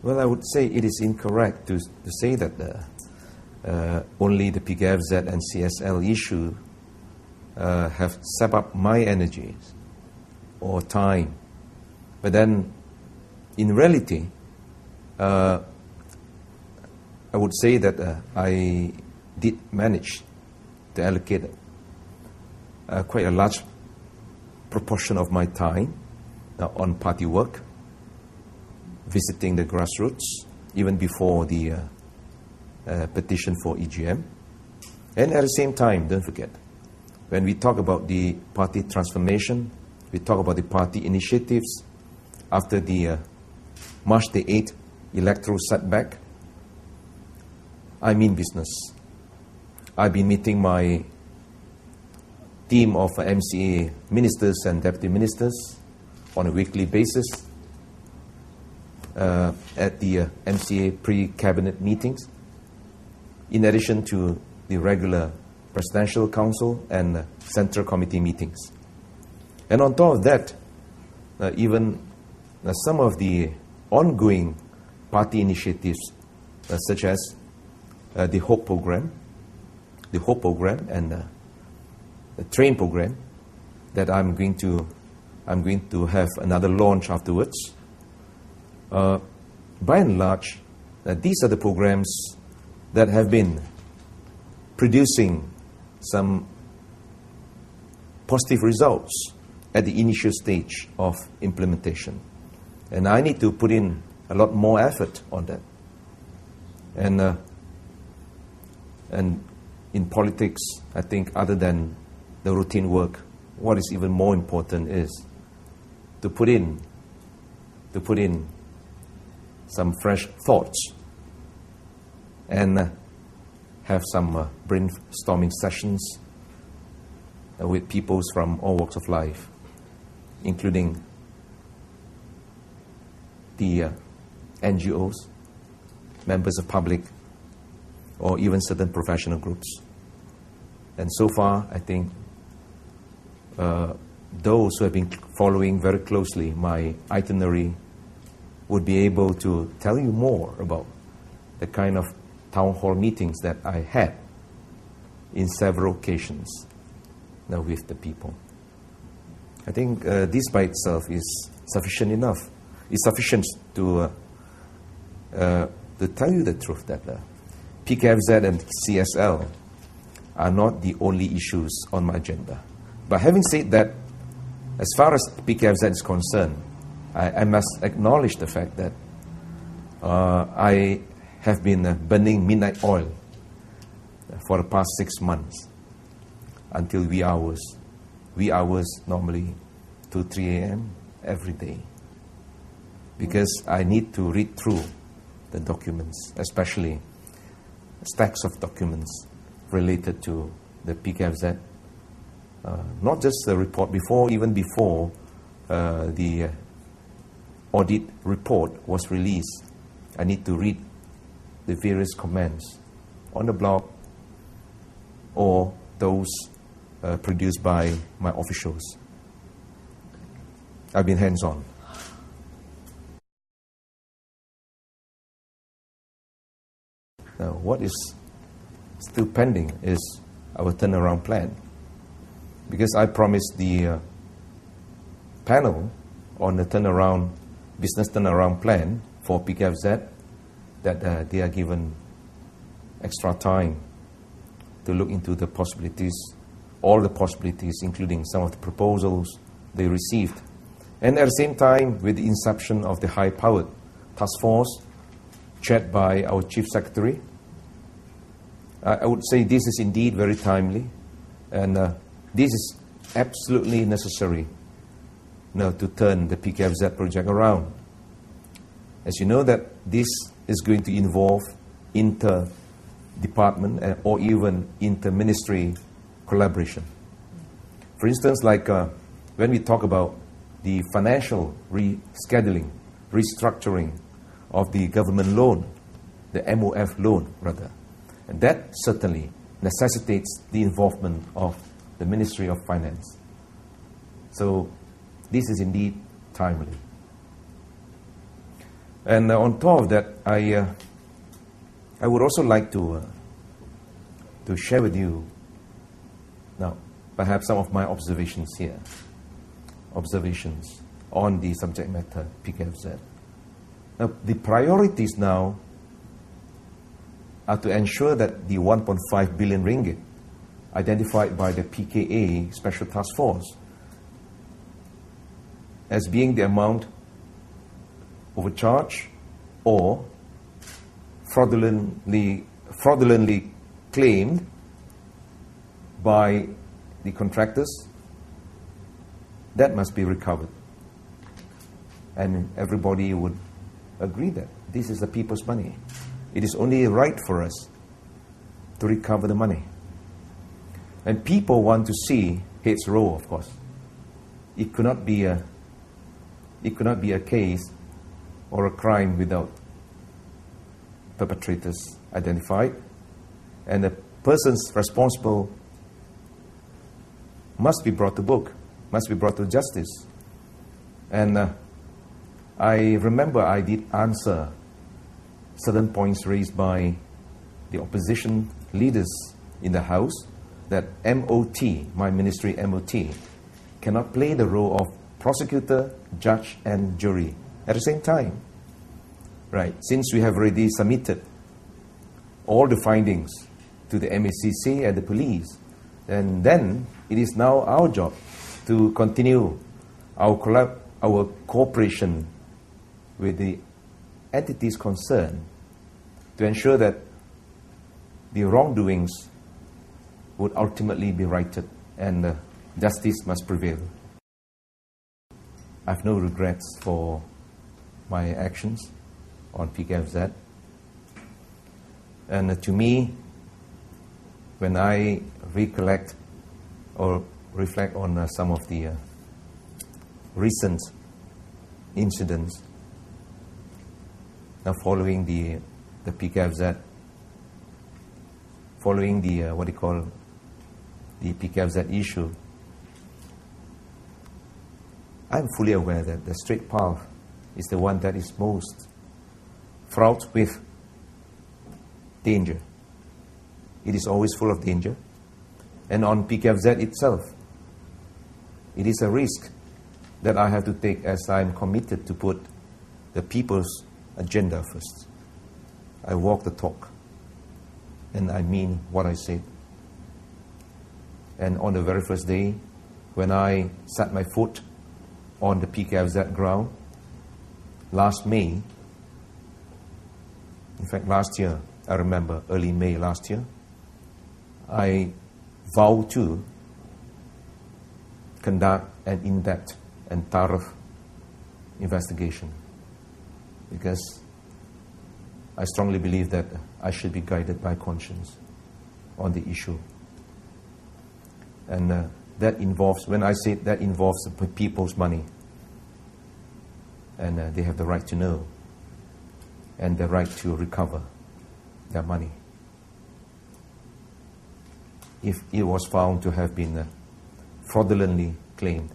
Well, I would say it is incorrect to say that only the PKFZ and CSL issue have sapped up my energies or time. But then, in reality, I would say that I did manage to allocate quite a large proportion of my time on party work, visiting the grassroots, even before the petition for EGM. And at the same time, don't forget, when we talk about the party transformation, we talk about the party initiatives after the March the 8th electoral setback, I mean business. I've been meeting my team of MCA ministers and deputy ministers on a weekly basis at the MCA pre-cabinet meetings, in addition to the regular Presidential Council and Central Committee meetings. And on top of that, even some of the ongoing party initiatives, such as the Hope Program and the Train Program, that I'm going to have another launch afterwards. By and large, these are the programs that have been producing some positive results at the initial stage of implementation. And I need to put in a lot more effort on that. And in politics, I think other than the routine work, what is even more important is to put in some fresh thoughts and have some brainstorming sessions with people from all walks of life, including the NGOs, members of public, or even certain professional groups. And so far, I think those who have been following very closely my itinerary would be able to tell you more about the kind of town hall meetings that I had in several occasions with the people. I think this by itself is sufficient enough. It's sufficient to tell you the truth that PKFZ and CSL are not the only issues on my agenda. But having said that, as far as PKFZ is concerned, I must acknowledge the fact that I have been burning midnight oil for the past 6 months until wee hours normally 2, 3 a.m. every day, because I need to read through the documents, especially stacks of documents related to the PKFZ. Not just the report, even before the audit report was released, I need to read the various comments on the blog or those produced by my officials. I've been hands-on. Now, what is still pending is our turnaround plan, because I promised the panel on the business turnaround plan for PKFZ that they are given extra time to look into the possibilities, all the possibilities, including some of the proposals they received. And at the same time, with the inception of the high-powered task force chaired by our Chief Secretary, I would say this is indeed very timely, and this is absolutely necessary now to turn the PKFZ project around. As you know, that this is going to involve inter-department or even inter-ministry collaboration. For instance, like when we talk about the financial rescheduling, restructuring of the government loan, the MOF loan rather, and that certainly necessitates the involvement of the Ministry of Finance. So this is indeed timely. And on top of that, I would also like to share with you now perhaps some of my observations here, observations on the subject matter PKFZ. Now, the priorities now are to ensure that the 1.5 billion ringgit identified by the PKA Special Task Force as being the amount overcharged or fraudulently claimed by the contractors, that must be recovered. And everybody would agree that this is the people's money. It is only right for us to recover the money. And people want to see heads roll, of course. It could not be a case or a crime without perpetrators identified, and the persons responsible must be brought to book, must be brought to justice. And I remember I did answer certain points raised by the opposition leaders in the House, that MOT, my ministry MOT, cannot play the role of prosecutor, judge and jury at the same time. Right, since we have already submitted all the findings to the MACC and the police, and then it is now our job to continue our cooperation with the entities concerned to ensure that the wrongdoings would ultimately be righted and justice must prevail. I have no regrets for my actions on PKFZ. And to me, when I recollect or reflect on some of the recent incidents now following the PKFZ, following the the PKFZ issue, I'm fully aware that the straight path is the one that is most fraught with danger. It is always full of danger. And on PKFZ itself, it is a risk that I have to take, as I'm committed to put the people's agenda first. I walk the talk, and I mean what I say. And on the very first day, when I set my foot on the PKFZ ground, last May, in fact last year, I remember early May last year, I vowed to conduct an in-depth and thorough investigation, because I strongly believe that I should be guided by conscience on the issue. And that involves, when I say that involves the people's money, and they have the right to know and the right to recover their money. If it was found to have been fraudulently claimed,